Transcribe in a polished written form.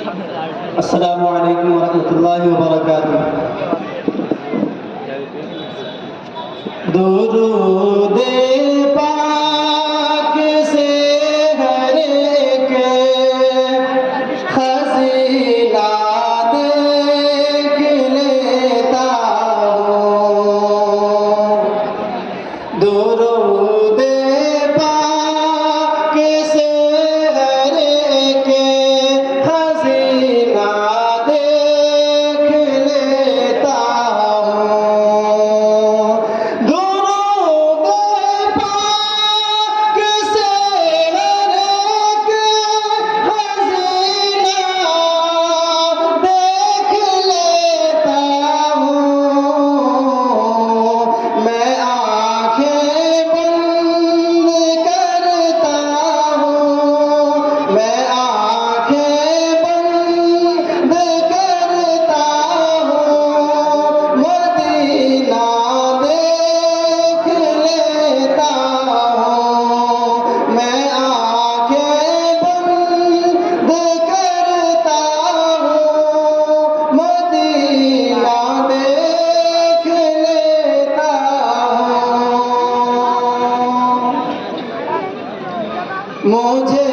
अस्सलामु अलैकुम वरहमतुल्लाहि वबरकातुह। दुरूद पाक से हर एक खज़ीना देख लेता हूँ। दुरूद पाक से हर एक खज़ीना देख लेता हूँ। दुरूद पाक से हर एक खज़ीना देख लेता हूँ। मैं आँखें बंद करता हूँ, मैं आँखें बंद करता हूँ, मदीना देख लेता हूँ। मैं आँखें बंद करता हूँ, मदीना देख लेता हूँ। मुझे